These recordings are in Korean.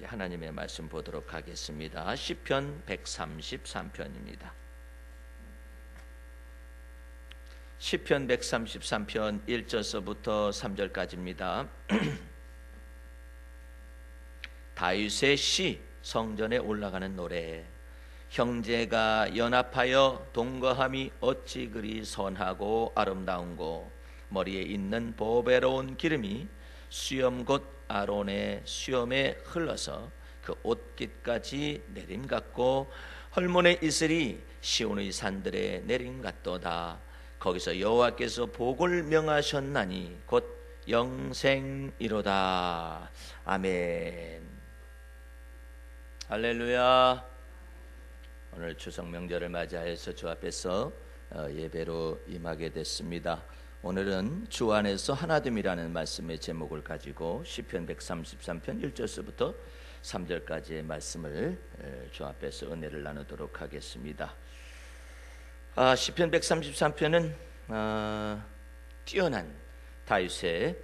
이제 하나님의 말씀 보도록 하겠습니다. 시편 133편입니다. 시편 133편 1절서부터 3절까지입니다. 다윗의 시, 성전에 올라가는 노래. 형제가 연합하여 동거함이 어찌 그리 선하고 아름다운고, 머리에 있는 보배로운 기름이 수염 곧 아론의 수염에 흘러서 그 옷깃까지 내림 같고, 헐몬의 이슬이 시온의 산들에 내림 같도다. 거기서 여호와께서 복을 명하셨나니 곧 영생이로다. 아멘. 할렐루야. 오늘 추석 명절을 맞이하여서 주 앞에서 예배로 임하게 됐습니다. 오늘은 주 안에서 하나됨이라는 말씀의 제목을 가지고 시편 133편 1절서부터 3절까지의 말씀을 주 앞에서 은혜를 나누도록 하겠습니다. 시편 133편은 뛰어난 다윗의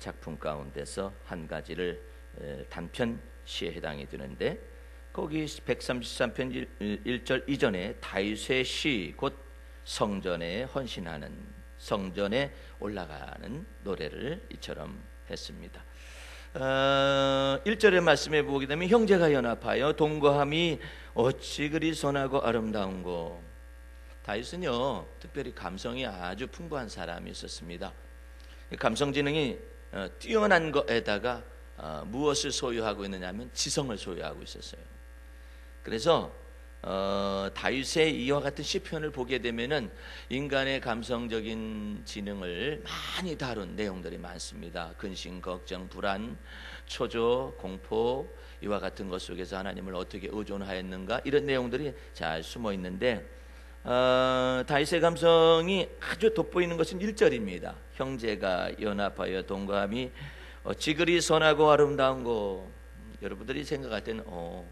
작품 가운데서 한 가지를 단편 시에 해당이 되는데, 거기 133편 1절 이전에 다윗의 시, 곧 성전에 헌신하는, 성전에 올라가는 노래를 이처럼 했습니다. 1절의 말씀에 보게 되면 형제가 연합하여 동거함이 어찌 그리 선하고 아름다운고. 다윗은요, 특별히 감성이 아주 풍부한 사람이 있었습니다. 감성 지능이 뛰어난 것에다가 무엇을 소유하고 있느냐면 지성을 소유하고 있었어요. 그래서 다윗의 이와 같은 시편을 보게 되면은 인간의 감성적인 지능을 많이 다룬 내용들이 많습니다. 근심, 걱정, 불안, 초조, 공포, 이와 같은 것 속에서 하나님을 어떻게 의존하였는가, 이런 내용들이 잘 숨어 있는데, 다윗의 감성이 아주 돋보이는 것은 1절입니다. 형제가 연합하여 동거함이 어찌 그리 선하고 아름다운 거. 여러분들이 생각할 때는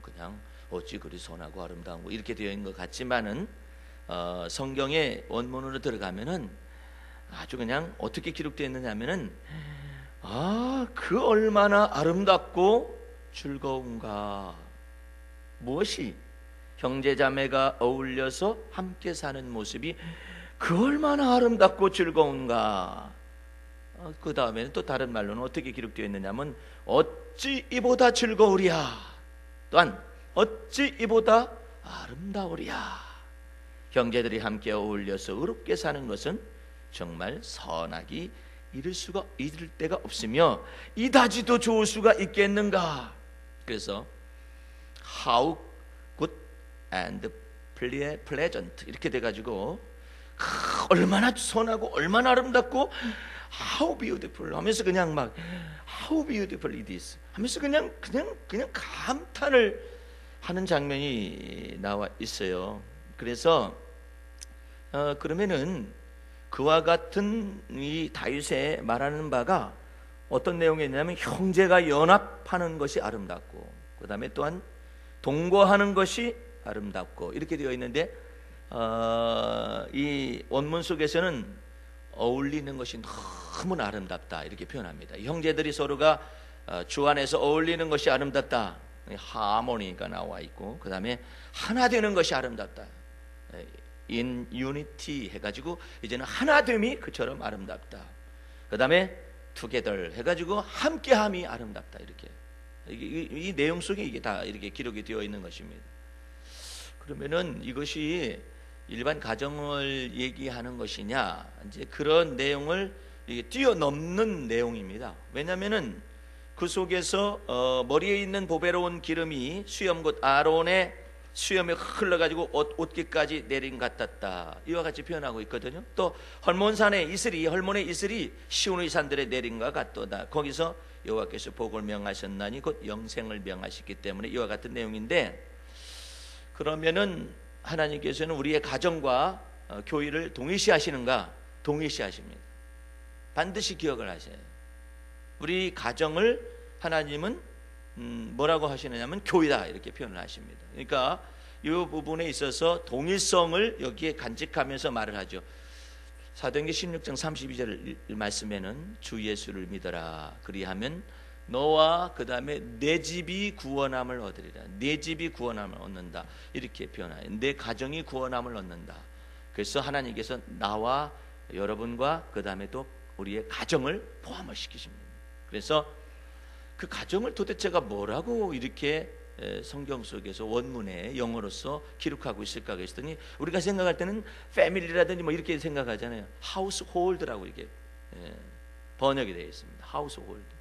그냥 어찌 그리 선하고 아름다운 거 이렇게 되어 있는 것 같지만은 성경의 원문으로 들어가면은 아주 그냥 어떻게 기록되어 있느냐면은 그 얼마나 아름답고 즐거운가. 무엇이? 형제자매가 어울려서 함께 사는 모습이 그 얼마나 아름답고 즐거운가. 그 다음에는 또 다른 말로는 어떻게 기록되어 있느냐면 어찌 이보다 즐거우랴, 또한 어찌 이보다 아름다우랴. 형제들이 함께 어울려서 의롭게 사는 것은 정말 선하기 이를 데가 없으며 이다지도 좋을 수가 있겠는가. 그래서 how good and pleasant 이렇게 돼가지고 얼마나 선하고 얼마나 아름답고 how beautiful 하면서 그냥 막 how beautiful it is 하면서 그냥 감탄을 하는 장면이 나와 있어요. 그래서 그러면은 그와 같은 이 다윗의 말하는 바가 어떤 내용이냐면 형제가 연합하는 것이 아름답고, 그 다음에 또한 동거하는 것이 아름답고, 이렇게 되어 있는데 이 원문 속에서는 어울리는 것이 너무나 아름답다 이렇게 표현합니다. 형제들이 서로가 주 안에서 어울리는 것이 아름답다, 하모니가 나와 있고, 그 다음에 하나 되는 것이 아름답다, in unity 해가지고 이제는 하나됨이 그처럼 아름답다. 그 다음에 together 해가지고 함께함이 아름답다. 이렇게 이 내용 속에 이게 다 이렇게 기록이 되어 있는 것입니다. 그러면은 이것이 일반 가정을 얘기하는 것이냐, 이제 그런 내용을 뛰어넘는 내용입니다. 왜냐하면은 그 속에서 머리에 있는 보배로운 기름이 수염 곧 아론의 수염에 흘러가지고 옷깃까지 내린 같았다, 이와 같이 표현하고 있거든요. 또 헐몬의 이슬이 시온의 산들에 내린 것 같도다. 거기서 여호와께서 복을 명하셨나니 곧 영생을 명하셨기 때문에, 이와 같은 내용인데, 그러면은 하나님께서는 우리의 가정과 교회를 동일시하시는가? 동일시하십니다. 반드시 기억을 하셔요. 우리 가정을 하나님은 뭐라고 하시느냐면 교회다 이렇게 표현을 하십니다. 그러니까 이 부분에 있어서 동일성을 여기에 간직하면서 말을 하죠. 사도행전 16장 32절 말씀에는 주 예수를 믿어라, 그리하면 너와 그 다음에 내 집이 구원함을 얻으리라. 내 집이 구원함을 얻는다. 이렇게 표현해요. 내 가정이 구원함을 얻는다. 그래서 하나님께서 나와 여러분과 그 다음에 또 우리의 가정을 포함을 시키십니다. 그래서 그 가정을 도대체가 뭐라고 이렇게 성경 속에서 원문에 영어로서 기록하고 있을까 그랬더니 우리가 생각할 때는 패밀리라든지 뭐 이렇게 생각하잖아요. 하우스홀드라고 이렇게 번역이 되어 있습니다. 하우스홀드.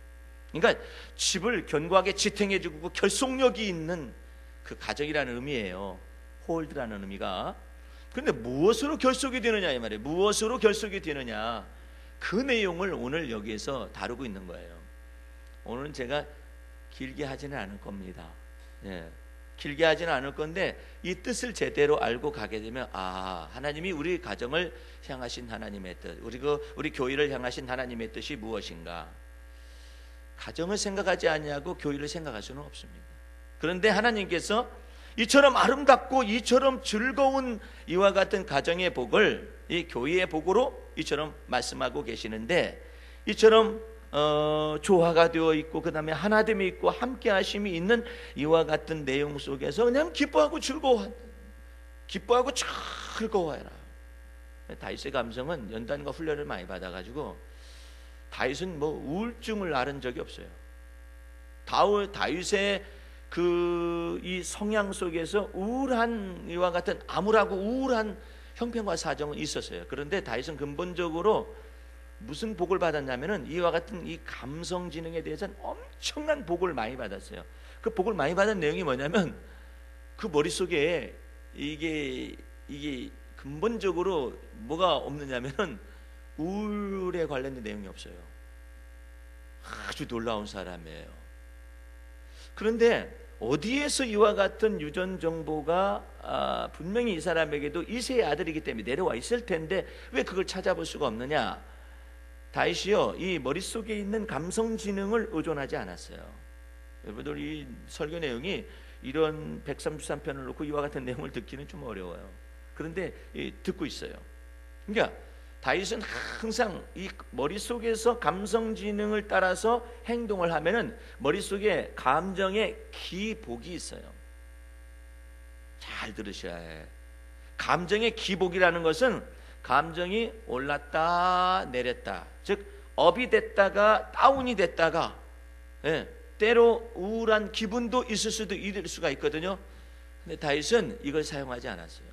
그러니까 집을 견고하게 지탱해주고 결속력이 있는 그 가정이라는 의미예요. 홀드라는 의미가. 그런데 무엇으로 결속이 되느냐 이 말이에요. 무엇으로 결속이 되느냐, 그 내용을 오늘 여기에서 다루고 있는 거예요. 오늘은 제가 길게 하지는 않을 겁니다. 길게 하지는 않을 건데 이 뜻을 제대로 알고 가게 되면 하나님이 우리 가정을 향하신 하나님의 뜻, 우리 교회를 향하신 하나님의 뜻이 무엇인가. 가정을 생각하지 않냐고 교회를 생각할 수는 없습니다. 그런데 하나님께서 이처럼 아름답고 이처럼 즐거운 이와 같은 가정의 복을 이 교회의 복으로 이처럼 말씀하고 계시는데, 이처럼 조화가 되어 있고 그 다음에 하나됨이 있고 함께 하심이 있는 이와 같은 내용 속에서 그냥 기뻐하고 즐거워해라. 다윗의 감성은 연단과 훈련을 많이 받아가지고 다윗은 뭐 우울증을 앓은 적이 없어요. 다윗의 이 성향 속에서 우울한 이와 같은 암울하고 우울한 형편과 사정은 있었어요. 그런데 다윗은 근본적으로 무슨 복을 받았냐면은 이와 같은 이 감성 지능에 대해서는 엄청난 복을 많이 받았어요. 그 복을 많이 받은 내용이 뭐냐면 그 머릿속에 이게 근본적으로 뭐가 없느냐면은 우울에 관련된 내용이 없어요. 아주 놀라운 사람이에요. 그런데 어디에서 이와 같은 유전 정보가 분명히 이 사람에게도 이세의 아들이기 때문에 내려와 있을 텐데 왜 그걸 찾아볼 수가 없느냐? 다윗이요, 이 머릿속에 있는 감성 지능을 의존하지 않았어요. 여러분들 이 설교 내용이 이런 133편을 놓고 이와 같은 내용을 듣기는 좀 어려워요. 그런데 듣고 있어요. 그러니까 다윗은 항상 이 머릿속에서 감성 지능을 따라서 행동을 하면은 머릿속에 감정의 기복이 있어요. 잘 들으셔야 해. 감정의 기복이라는 것은 감정이 올랐다 내렸다, 즉 업이 됐다가 다운이 됐다가, 때로 우울한 기분도 있을 수가 있거든요. 근데 다윗은 이걸 사용하지 않았어요.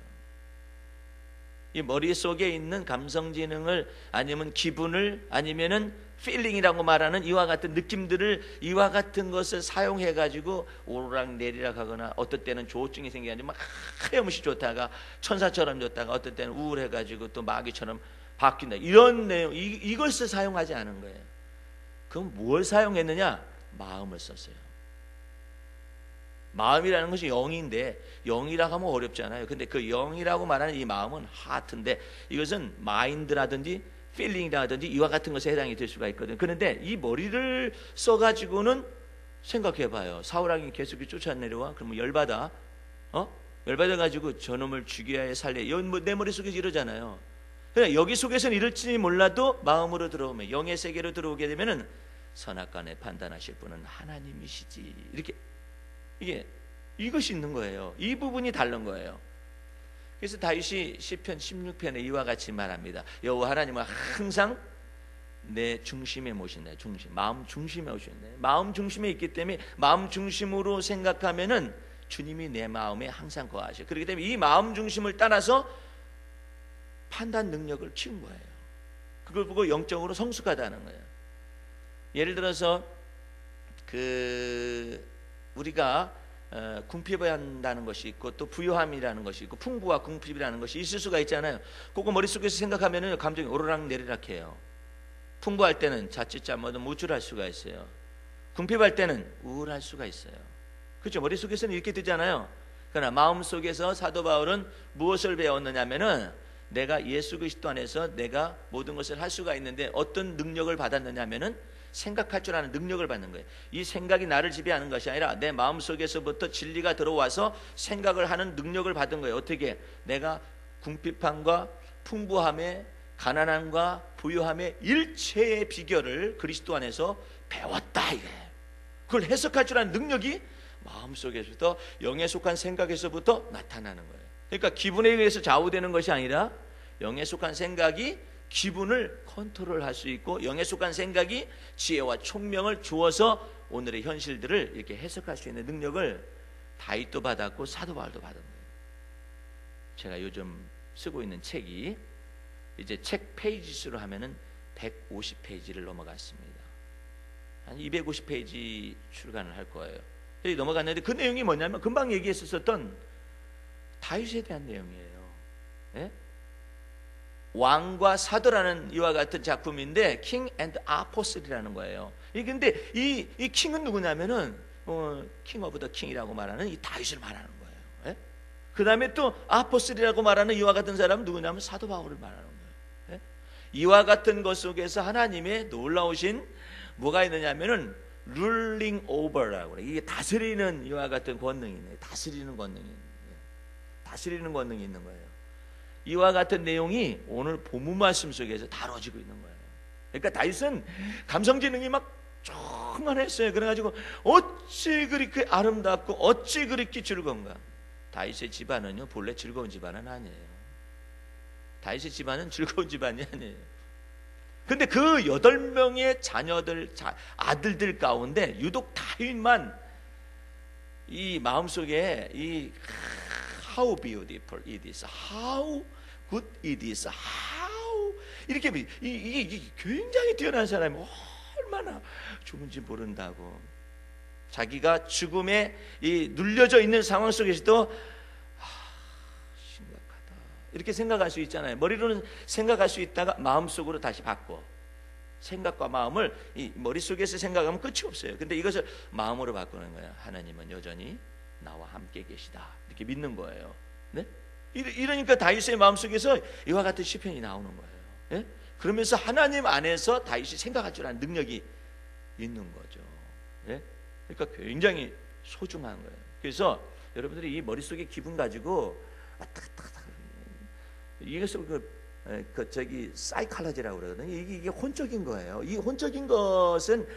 이 머릿속에 있는 감성지능을, 아니면 기분을, 아니면은 필링이라고 말하는 이와 같은 느낌들을, 이와 같은 것을 사용해 가지고 오르락 내리락 하거나, 어떨 때는 조증이 생겨가지고 막 하염없이 좋다가 천사처럼 좋다가, 어떨 때는 우울해 가지고 또 마귀처럼 바뀐다, 이런 내용, 이것을 사용하지 않은 거예요. 그럼 뭘 사용했느냐? 마음을 썼어요. 마음이라는 것이 영인데, 영이라고 하면 어렵잖아요. 근데 그 영이라고 말하는 이 마음은 하트인데, 이것은 마인드라든지 필링이라든지 이와 같은 것에 해당이 될 수가 있거든요. 그런데 이 머리를 써가지고는 생각해봐요. 사울왕이 계속 쫓아내려와. 그러면 열받아. 열받아가지고 저놈을 죽여야 해, 살려. 내 머릿속에서 이러잖아요. 그러니까 여기 속에서는 이럴지 몰라도 마음으로 들어오면, 영의 세계로 들어오게 되면은 선악간에 판단하실 분은 하나님이시지, 이렇게 이것이 있는 거예요. 이 부분이 다른 거예요. 그래서 다윗이 시편 16편에 이와 같이 말합니다. 여호와 하나님은 항상 내 중심에 모신다. 중심, 마음 중심에 오신다. 마음 중심에 있기 때문에 마음 중심으로 생각하면은 주님이 내 마음에 항상 거하셔. 그렇기 때문에 이 마음 중심을 따라서 판단 능력을 키운 거예요. 그걸 보고 영적으로 성숙하다는 거예요. 예를 들어서 우리가 궁핍해야 한다는 것이 있고, 또 부유함이라는 것이 있고, 풍부와 궁핍이라는 것이 있을 수가 있잖아요. 그거 머릿속에서 생각하면 감정이 오르락 내리락 해요. 풍부할 때는 자칫 잘못하면 무줄할 수가 있어요. 궁핍할 때는 우울할 수가 있어요. 그렇죠? 머릿속에서는 이렇게 되잖아요. 그러나 마음속에서 사도 바울은 무엇을 배웠느냐면은, 내가 예수 그리스도 안에서 내가 모든 것을 할 수가 있는데 어떤 능력을 받았느냐면은 생각할 줄 아는 능력을 받는 거예요. 이 생각이 나를 지배하는 것이 아니라 내 마음속에서부터 진리가 들어와서 생각을 하는 능력을 받은 거예요. 어떻게? 내가 궁핍함과 풍부함에, 가난함과 부유함의 일체의 비결을 그리스도 안에서 배웠다, 이거예요. 그걸 해석할 줄 아는 능력이 마음속에서부터, 영에 속한 생각에서부터 나타나는 거예요. 그러니까 기분에 의해서 좌우되는 것이 아니라 영에 속한 생각이 기분을 컨트롤할 수 있고, 영에 속한 생각이 지혜와 총명을 주어서 오늘의 현실들을 이렇게 해석할 수 있는 능력을 다윗도 받았고 사도 바울도 받은 거예요. 제가 요즘 쓰고 있는 책이 이제 책 페이지 수로 하면은 150페이지를 넘어갔습니다. 한 250페이지 출간을 할 거예요. 여기 넘어갔는데 그 내용이 뭐냐면 금방 얘기했었던 다윗에 대한 내용이에요. 예? 왕과 사도라는 이와 같은 작품인데 킹 앤드 아포슬이라는 거예요. 근데 이 킹은 누구냐면은 킹 오브 더 킹이라고 말하는 이 다윗을 말하는 거예요. 예? 그 다음에 또 아포슬이라고 말하는 이와 같은 사람은 누구냐면 사도 바울을 말하는 거예요. 예? 이와 같은 것 속에서 하나님의 놀라우신 뭐가 있느냐면은 룰링 오버라고 그래. 이게 다스리는 이와 같은 권능이 있네. 다스리는 권능이 있는 거예요. 이와 같은 내용이 오늘 본문 말씀 속에서 다뤄지고 있는 거예요. 그러니까 다윗은 감성 지능이 막 충만했어요. 그래가지고 어찌 그렇게 아름답고 어찌 그렇게 즐거운가. 다윗의 집안은요 본래 즐거운 집안은 아니에요. 다윗의 집안은 즐거운 집안이 아니에요. 근데 그 8명의 자녀들, 아들들 가운데 유독 다윗만 이 마음속에 이 how beautiful it is, how good it is, how 이렇게 이게 굉장히 뛰어난 사람이 얼마나 좋은지 모른다고. 자기가 죽음에 눌려져 있는 상황 속에서도 심각하다 이렇게 생각할 수 있잖아요. 머리로는 생각할 수 있다가 마음속으로 다시 바꿔. 생각과 마음을 이 머릿속에서 생각하면 끝이 없어요. 근데 이것을 마음으로 바꾸는 거예요. 하나님은 여전히 나와 함께 계시다 이렇게 믿는 거예요. 네? 이러니까 다윗의 마음속에서 이와 같은 시편이 나오는 거예요. 네? 그러면서 하나님 안에서 다윗이 생각할 줄 아는 능력이 있는 거죠. 네? 그러니까 굉장히 소중한 거예요. 그래서 여러분들이 이 머릿속에 기분 가지고 왔다 갔다 이것을 저기 사이칼라지라고 그러거든요. 이게 혼적인 거예요. 이 혼적인 것은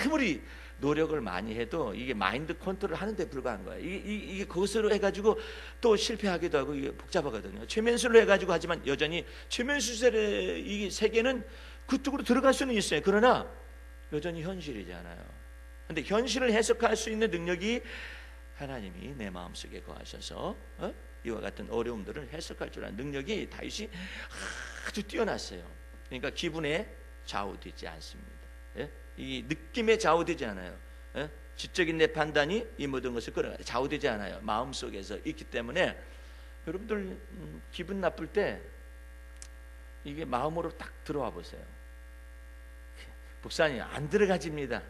아무리 노력을 많이 해도 이게 마인드 컨트롤 하는데 불과한 거예요. 이게 그것으로 해가지고 또 실패하기도 하고 이게 복잡하거든요. 최면술로 해가지고 하지만 여전히 최면술의 이 세계는 그쪽으로 들어갈 수는 있어요. 그러나 여전히 현실이지 않아요. 근데 현실을 해석할 수 있는 능력이 하나님이 내 마음속에 거하셔서 이와 같은 어려움들을 해석할 줄 아는 능력이 다윗이 아주 뛰어났어요. 그러니까 기분에 좌우되지 않습니다. 예? 이 느낌에 좌우되지 않아요. 예? 지적인 내 판단이 이 모든 것을 끌어가요. 좌우되지 않아요. 마음속에서 있기 때문에 여러분들 기분 나쁠 때 이게 마음으로 딱 들어와 보세요. 목사님 안 들어가집니다.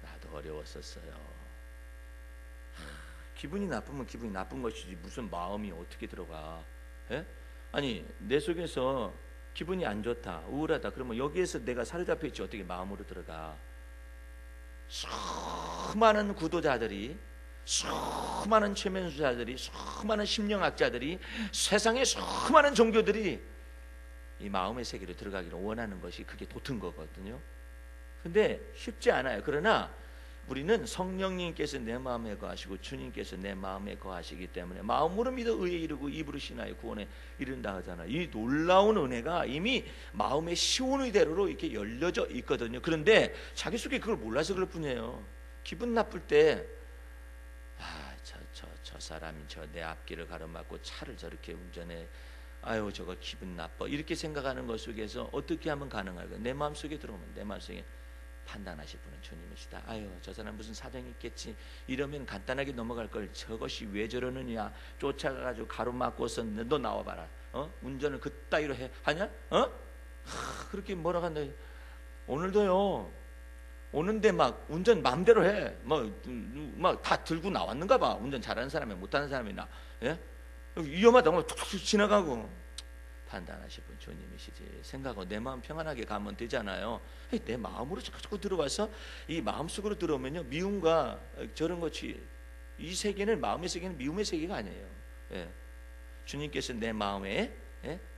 나도 어려웠었어요. 기분이 나쁘면 기분이 나쁜 것이지 무슨 마음이 어떻게 들어가. 예? 아니 내 속에서 기분이 안 좋다 우울하다 그러면 여기에서 내가 사로잡혀 있지 어떻게 마음으로 들어가. 수많은 구도자들이, 수많은 최면수자들이, 수많은 심령학자들이, 세상의 수많은 종교들이 이 마음의 세계로 들어가기를 원하는 것이 그게 도튼 거거든요. 근데 쉽지 않아요. 그러나 우리는 성령님께서 내 마음에 거하시고 주님께서 내 마음에 거하시기 때문에 마음으로 믿어 의에 이르고 입으로 신하여 구원에 이른다 하잖아요. 이 놀라운 은혜가 이미 마음의 시온의대로로 이렇게 열려져 있거든요. 그런데 자기 속에 그걸 몰라서 그럴 뿐이에요. 기분 나쁠 때 저 사람이 저 내 앞길을 가로막고 차를 저렇게 운전해, 아유 저거 기분 나빠 이렇게 생각하는 것 속에서 어떻게 하면 가능할까요? 내 마음속에 들어오면 내 마음속에 판단하실 분은 주님이시다. 아유 저 사람 무슨 사정이 있겠지 이러면 간단하게 넘어갈 걸 저것이 왜 저러느냐 쫓아가가지고 가로막고서 너 나와봐라. 운전을 그따위로 하냐? 그렇게 뭐라고 한다. 오늘도요 오는데 막 운전 마음대로 해. 막 다 들고 나왔는가 봐. 운전 잘하는 사람이 못하는 사람이나. 예? 위험하다고 툭툭 지나가고. 판단하실 분 주님이시지. 생각하고 내 마음 평안하게 가면 되잖아요. 내 마음으로 자꾸 들어와서 이 마음속으로 들어오면요 미움과 저런 것이 이 세계는 마음의 세계는 미움의 세계가 아니에요. 예. 주님께서 내 마음에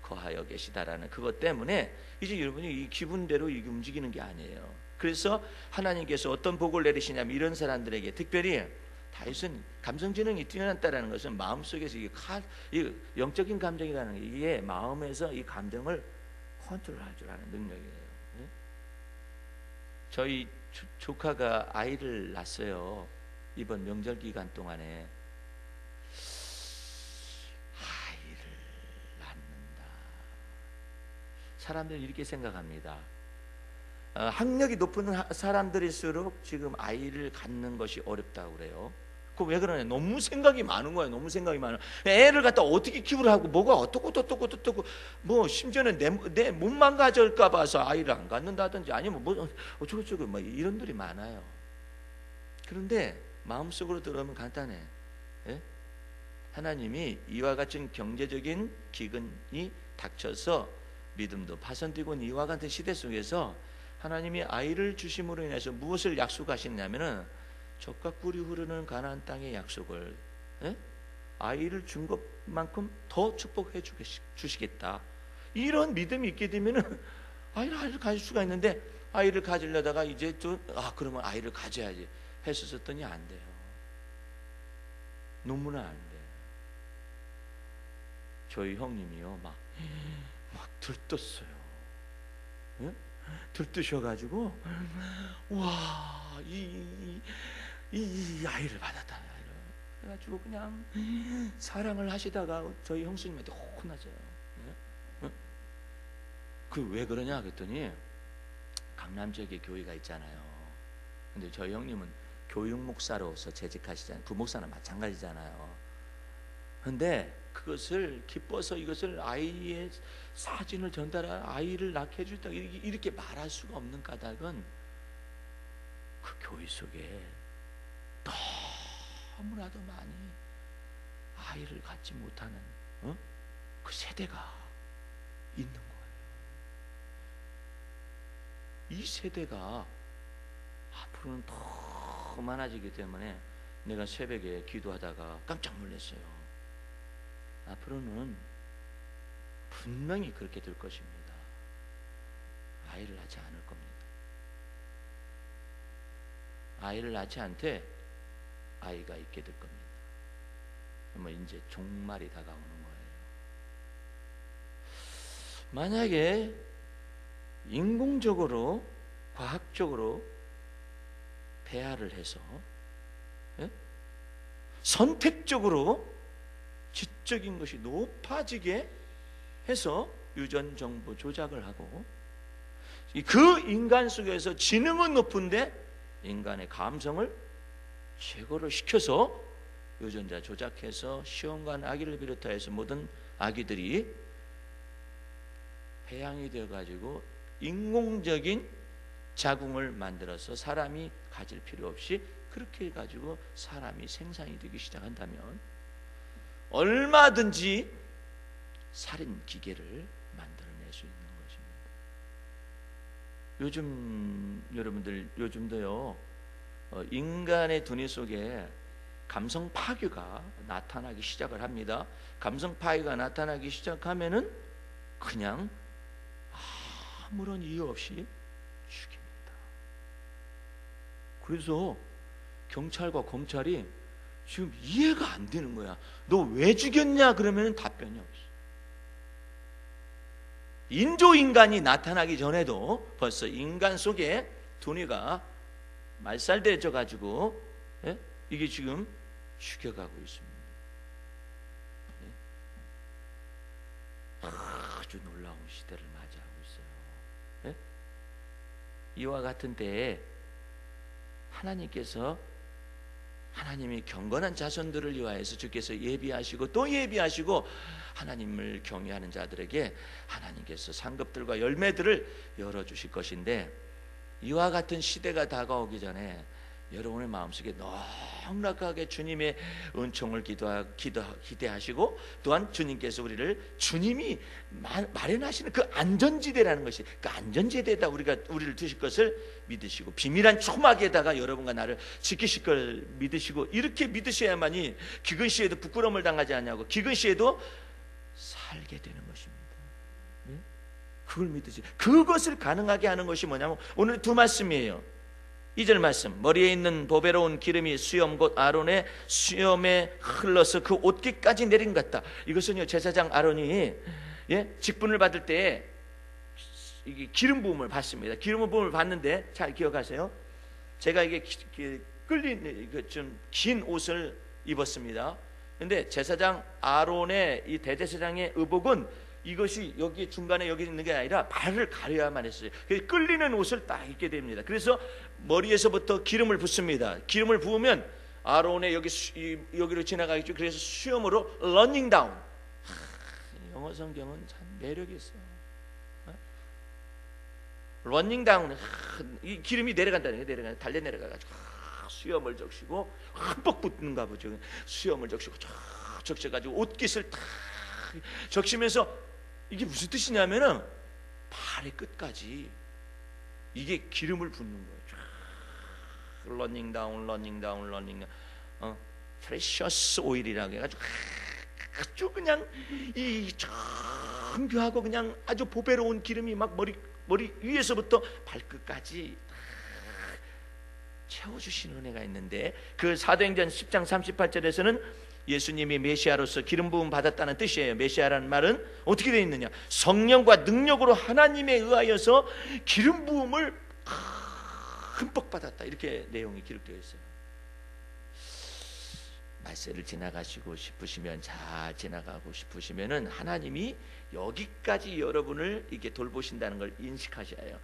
거하여 계시다라는 그것 때문에 이제 여러분이 이 기분대로 이게 움직이는 게 아니에요. 그래서 하나님께서 어떤 복을 내리시냐면 이런 사람들에게 특별히 다윗은 감성지능이 뛰어났다는 것은 마음속에서 이 영적인 감정이라는 게 이게 마음에서 이 감정을 컨트롤할 줄 아는 능력이에요. 저희 조카가 아이를 낳았어요. 이번 명절 기간 동안에. 아이를 낳는다. 사람들은 이렇게 생각합니다. 학력이 높은 사람들일수록 지금 아이를 갖는 것이 어렵다고 그래요. 그 왜 그러냐? 너무 생각이 많은 거예요. 너무 생각이 많아. 애를 갖다 어떻게 키우라고 뭐가 어떻고 뭐 심지어는 내 몸만 가질까 봐서 아이를 안 갖는다든지 아니면 뭐 어쩌고저쩌고 뭐 이런들이 많아요. 그런데 마음속으로 들어오면 간단해. 예? 하나님이 이와 같은 경제적인 기근이 닥쳐서 믿음도 파손되고 이와 같은 시대 속에서 하나님이 아이를 주심으로 인해서 무엇을 약속하시냐면은 젖과 꿀이 흐르는 가나안 땅의 약속을 아이를 준 것만큼 더 축복해 주시겠다. 이런 믿음이 있게 되면은 아이를 가질 수가 있는데 아이를 가지려다가 이제 또 그러면 아이를 가져야지 했었더니 안 돼요. 너무나 안 돼. 저희 형님이요 막 들떴어요. 들뜨셔가지고 와 이 아이를 받았다. 그래가지고 그냥 사랑을 하시다가 저희 형수님한테 혼나져요. 그 왜 그러냐 그랬더니 강남 지역에 교회가 있잖아요. 근데 저희 형님은 교육 목사로서 재직하시잖아요. 부목사는 마찬가지잖아요. 근데 그것을 기뻐서 이것을 아이의 사진을 전달하 아이를 낳게 해주다 이렇게 말할 수가 없는 까닭은 그 교회 속에 너무나도 많이 아이를 갖지 못하는 그 세대가 있는 거예요. 이 세대가 앞으로는 더 많아지기 때문에 내가 새벽에 기도하다가 깜짝 놀랐어요. 앞으로는 분명히 그렇게 될 것입니다. 아이를 낳지 않을 겁니다. 아이를 낳지 않되 아이가 있게 될 겁니다. 그러면 이제 종말이 다가오는 거예요. 만약에 인공적으로 과학적으로 배아를 해서 선택적으로 지적인 것이 높아지게 해서 유전 정보 조작을 하고 그 인간 속에서 지능은 높은데 인간의 감성을 제거를 시켜서 유전자 조작해서 시험관 아기를 비롯해서 모든 아기들이 배양이 되어 가지고 인공적인 자궁을 만들어서 사람이 가질 필요 없이 그렇게 해가지고 사람이 생산이 되기 시작한다면 얼마든지 살인 기계를 만들어낼 수 있는 것입니다. 요즘 여러분들 요즘도요 인간의 두뇌 속에 감성 파괴가 나타나기 시작을 합니다. 감성 파괴가 나타나기 시작하면은 그냥 아무런 이유 없이 죽입니다. 그래서 경찰과 검찰이 지금 이해가 안 되는 거야. 너 왜 죽였냐 그러면 답변이 없어. 인조인간이 나타나기 전에도 벌써 인간 속에 두뇌가 말살되어 가지고 이게 지금 죽여가고 있습니다. 아주 놀라운 시대를 맞이하고 있어요. 이와 같은 때에 하나님이 경건한 자손들을 위하여서 주께서 예비하시고 또 예비하시고 하나님을 경외하는 자들에게 하나님께서 상급들과 열매들을 열어주실 것인데 이와 같은 시대가 다가오기 전에 여러분의 마음속에 넉넉하게 주님의 은총을 기대하시고 또한 주님께서 주님이 마련하시는 그 안전지대라는 것이 그 안전지대에다 우리를 두실 것을 믿으시고 비밀한 초막에다가 여러분과 나를 지키실 걸 믿으시고 이렇게 믿으셔야만이 기근 시에도 부끄러움을 당하지 않냐고 기근 시에도 살게 되는 것입니다. 그걸 믿으지. 그것을 가능하게 하는 것이 뭐냐면 오늘 두 말씀이에요. 2절 말씀, 머리에 있는 보배로운 기름이 수염 곧 아론의 수염에 흘러서 그 옷깃까지 내린 것 같다. 이것은요, 제사장 아론이 직분을 받을 때 이게 기름 부음을 받습니다. 기름 부음을 받는데 잘 기억하세요. 제가 이게 끌린 좀 긴 옷을 입었습니다. 근데 제사장 아론의 이 대제사장의 의복은 이것이 여기 중간에 여기 있는 게 아니라 발을 가려야만 했어요. 그래서 끌리는 옷을 딱 입게 됩니다. 그래서 머리에서부터 기름을 붓습니다. 기름을 부으면 아론의 여기로 지나가겠죠. 그래서 수염으로 running down. 영어 성경은 참 매력이 있어요. running down. 이 기름이 내려간다는 게 달려 내려가가지고 수염을 적시고 흠뻑 붙는가 보죠. 수염을 적시고 적셔가지고 옷깃을 탁 적시면서 이게 무슨 뜻이냐면은 발의 끝까지 이게 기름을 붓는 거예요. 러닝 다운, 러닝 다운, 러닝 다운. 프레셔스 오일이라고 해가지고 아주 그냥 이 정교하고 그냥 아주 보배로운 기름이 막 머리 위에서부터 발끝까지 채워주시는 은혜가 있는데, 그 사도행전 10장 38절에서는 예수님이 메시아로서 기름 부음 받았다는 뜻이에요. 메시아라는 말은 어떻게 되어 있느냐, 성령과 능력으로 하나님에 의하여서 기름 부음을 흠뻑 받았다, 이렇게 내용이 기록되어 있어요. 말세를 지나가시고 싶으시면, 잘 지나가고 싶으시면은 하나님이 여기까지 여러분을 이렇게 돌보신다는 걸 인식하셔야 해요.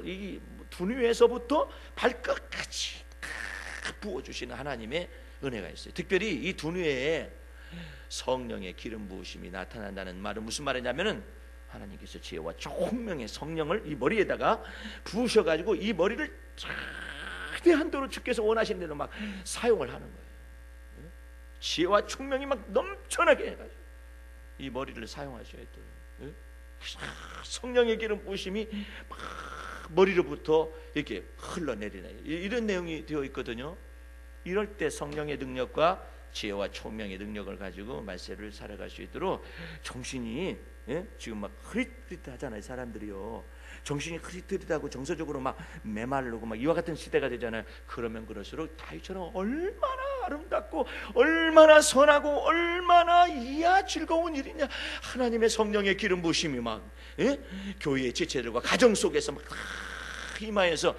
이 두뇌에서부터 발끝까지 부어주시는 하나님의 은혜가 있어요. 특별히 이 두뇌에 성령의 기름 부으심이 나타난다는 말은 무슨 말이냐면은 하나님께서 지혜와 총명의 성령을 이 머리에다가 부으셔가지고 이 머리를 최대한도로 주께서 원하시는 대로 막 사용을 하는 거예요. 지혜와 총명이 막 넘쳐나게 해가지고 이 머리를 사용하셔야 돼요. 성령의 기름 부으심이 막 머리로부터 이렇게 흘러내리는 이런 내용이 되어 있거든요. 이럴 때 성령의 능력과 지혜와 총명의 능력을 가지고 말세를 살아갈 수 있도록 정신이 지금 막 흐릿흐릿하잖아요. 사람들이요, 정신이 흐릿흐릿하고 정서적으로 막 메마르고 막 이와 같은 시대가 되잖아요. 그러면 그럴수록 다윗처럼 얼마나 아름답고 얼마나 선하고 얼마나 이야 즐거운 일이냐. 하나님의 성령의 기름 부으심이 막 교회의 지체들과 가정 속에서 막 임하여서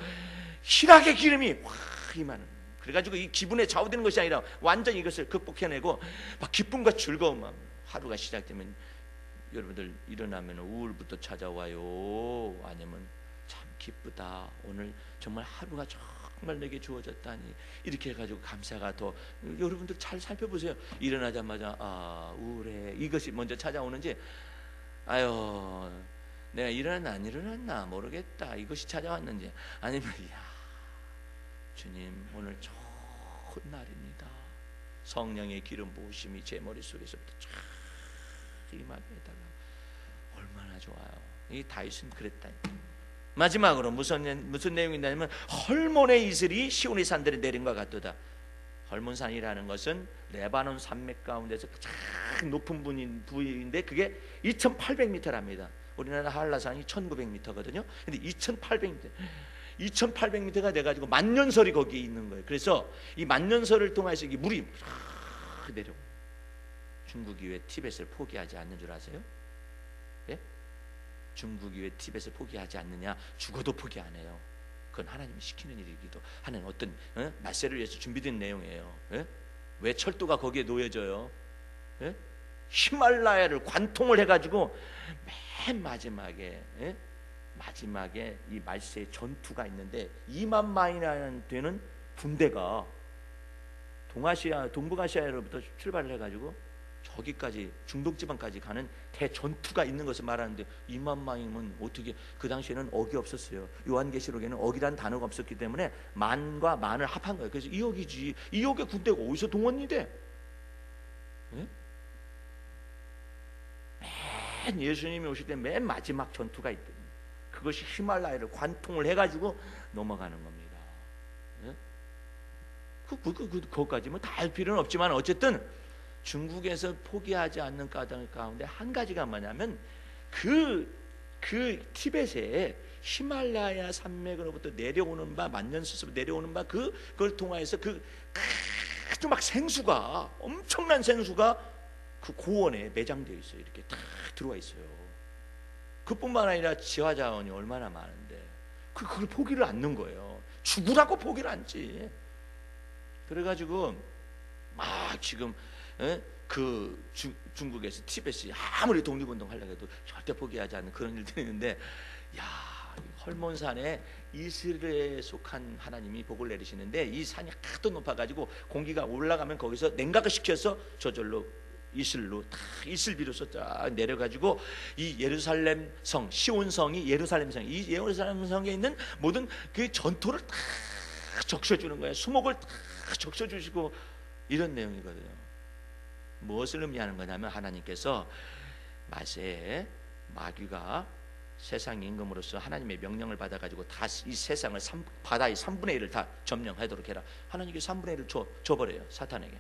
희락의 기름이 확 임하는. 그래가지고 이 기분에 좌우되는 것이 아니라 완전히 이것을 극복해내고 막 기쁨과 즐거움. 하루가 시작되면 여러분들 일어나면 우울부터 찾아와요. 아니면 참 기쁘다, 오늘 정말 하루가 정말 내게 주어졌다니, 이렇게 해가지고 감사가 더. 여러분들 잘 살펴보세요. 일어나자마자 우울해, 이것이 먼저 찾아오는지, 아유 내가 일어났나 안 일어났나 모르겠다, 이것이 찾아왔는지, 아니면 야 주님 오늘 좋은 날입니다, 성령의 기름 부으심이 제 머릿속에서부터 쫙 임하게 해달라, 얼마나 좋아요. 이 다윗은 그랬다니. 마지막으로 무슨 내용이냐면, 헐몬의 이슬이 시온의 산들에 내린 것 같도다. 헐몬산이라는 것은 레바논 산맥 가운데서 가장 높은 부위인데 그게 2800m랍니다. 우리나라 한라산이 1900m거든요. 근데 2800m가 돼가지고 만년설이 거기에 있는 거예요. 그래서 이 만년설을 통해서 이 물이 내려. 중국이 왜 티벳을 포기하지 않는 줄 아세요? 예? 중국이 왜 티벳을 포기하지 않느냐? 죽어도 포기 안 해요. 그건 하나님이 시키는 일이기도 하는 어떤 말세를 위해서 준비된 내용이에요. 왜 철도가 거기에 놓여져요? 히말라야를 관통을 해가지고 맨 마지막에 이 말세의 전투가 있는데 2만 마일이나 되는 군대가 동북아시아로부터 출발을 해가지고 저기까지 중동지방까지 가는 대전투가 있는 것을 말하는데 2만 마일이면 어떻게, 그 당시에는 억이 없었어요. 요한계시록에는 억이라는 단어가 없었기 때문에 만과 만을 합한 거예요. 그래서 2억이지. 2억의 군대가 어디서 동원이 돼? 맨 예수님이 오실 때 맨 마지막 전투가 있거든요. 그것이 히말라야를 관통을 해가지고 넘어가는 겁니다. 그것까지 뭐 다 할 필요는 없지만 어쨌든 중국에서 포기하지 않는 까닭 가운데 한 가지가 뭐냐면 그 티벳에 히말라야 산맥으로부터 내려오는 바, 만년스스로 내려오는 바, 그걸 통하여서 아주 막 생수가, 엄청난 생수가 그 고원에 매장되어 있어요. 이렇게 딱 들어와 있어요. 그뿐만 아니라 지하자원이 얼마나 많은데 그걸 포기를 않는 거예요. 죽으라고 포기를 않지. 그래가지고 막 지금 중국에서 티벳이 아무리 독립운동 하려고 해도 절대 포기하지 않는 그런 일들이 있는데, 헐몬산에 이슬에 속한 하나님이 복을 내리시는데, 이 산이 하도 높아가지고 공기가 올라가면 거기서 냉각을 시켜서 저절로 이슬로 다 이슬비로서 쫙 내려가지고 이 예루살렘 성, 시온성이 예루살렘 성, 이 예루살렘 성에 있는 모든 그 전토를 다 적셔주는 거예요. 수목을 다 적셔주시고, 이런 내용이거든요. 무엇을 의미하는 거냐면, 하나님께서 마세에 마귀가 세상 임금으로서 하나님의 명령을 받아가지고 다 이 세상을 바다의 3분의 1을 다 점령하도록 해라. 하나님께 3분의 1을 줘버려요, 사탄에게.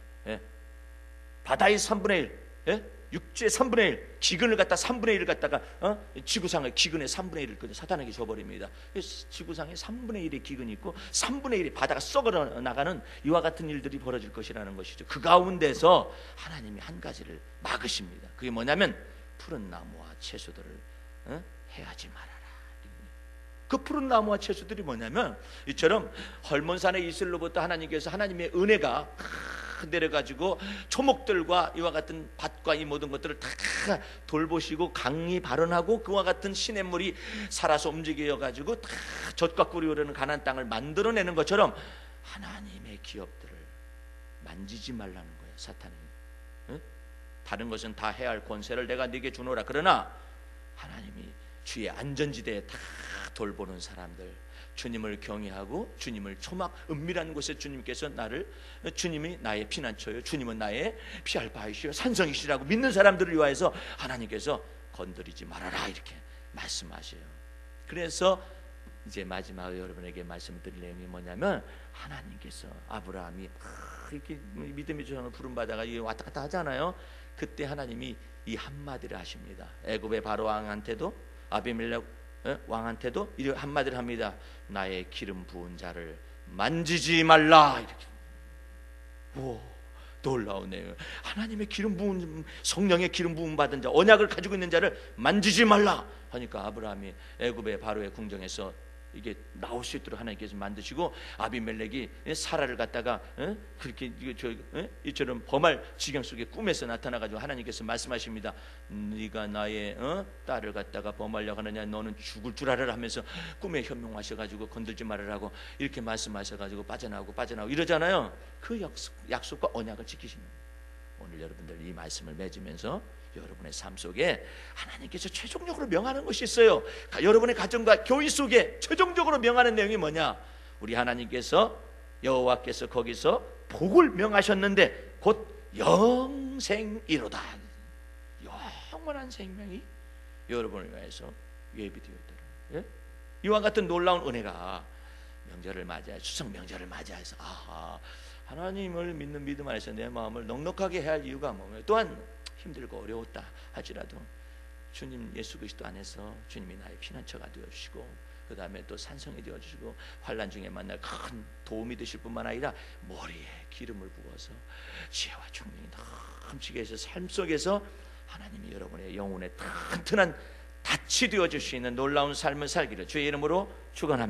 바다의 3분의 1, 육지의 3분의 1, 기근을 갖다 3분의 1을 갖다가 지구상의 기근의 3분의 1을 사탄에게 줘버립니다. 지구상에 3분의 1의 기근이 있고 3분의 1이 바다가 썩어 나가는 이와 같은 일들이 벌어질 것이라는 것이죠. 그 가운데서 하나님이 한 가지를 막으십니다. 그게 뭐냐면, 푸른 나무와 채소들을 해하지 말아라. 그 푸른 나무와 채소들이 뭐냐면, 이처럼 헐몬산의 이슬로부터 하나님께서 하나님의 은혜가 내려가지고 초목들과 이와 같은 밭과 이 모든 것들을 다 돌보시고 강이 발원하고 그와 같은 시냇물이 살아서 움직여가지고 다 젖과 꿀이 흐르는 가나안 땅을 만들어내는 것처럼 하나님의 기업들을 만지지 말라는 거예요, 사탄이. 다른 것은 다 해야 할 권세를 내가 네게 주노라. 그러나 하나님이 주의 안전지대에 다 돌보는 사람들, 주님을 경외하고 주님을 초막 은밀한 곳에 주님께서 주님이 나의 피난처요, 주님은 나의 피할 바이시요 산성이시라고 믿는 사람들을 위하여서 하나님께서 건드리지 말아라, 이렇게 말씀하셔요. 그래서 이제 마지막으로 여러분에게 말씀드릴 내용이 뭐냐면, 하나님께서 아브라함이 이렇게 믿음의 조상을 부름받아가 왔다 갔다 하잖아요. 그때 하나님이 이 한마디를 하십니다. 애굽의 바로 왕한테도 아비멜렉 왕한테도 이 한마디를 합니다. 나의 기름 부은 자를 만지지 말라. 이렇게. 오, 놀라우네요. 하나님의 기름 부은, 성령의 기름 부음 받은 자, 언약을 가지고 있는 자를 만지지 말라 하니까 아브라함이 애굽의 바로의 궁정에서 이게 나올 수 있도록 하나님께서 만드시고, 아비멜렉이 사라를 갖다가 그렇게 이처럼 범할 지경 속에 꿈에서 나타나가지고 하나님께서 말씀하십니다. 네가 나의 딸을 갖다가 범하려고 하느냐, 너는 죽을 줄 알아라 하면서 꿈에 현명하셔가지고 건들지 말으라고 이렇게 말씀하셔가지고 빠져나오고 이러잖아요. 그 약속과 언약을 지키시는 거예요. 오늘 여러분들 이 말씀을 맺으면서 여러분의 삶 속에 하나님께서 최종적으로 명하는 것이 있어요. 여러분의 가정과 교회 속에 최종적으로 명하는 내용이 뭐냐? 우리 하나님께서, 여호와께서 거기서 복을 명하셨는데 곧 영생이로다. 영원한 생명이 여러분을 위해서 예비되었더라. 이와 같은 놀라운 은혜가 명절을 맞이해, 추석 명절을 맞이해서 하나님을 믿는 믿음 안에서 내 마음을 넉넉하게 해야 할 이유가 뭐냐? 또한 힘들고 어려웠다 할지라도 주님 예수 그리스도 안에서 주님이 나의 피난처가 되어주시고, 그 다음에 또 산성이 되어주시고, 환난 중에 만날 큰 도움이 되실 뿐만 아니라 머리에 기름을 부어서 지혜와 총명이 넘치게 해서 삶 속에서 하나님이 여러분의 영혼에 튼튼한 닻이 되어줄 수 있는 놀라운 삶을 살기를 주의 이름으로 축원합니다.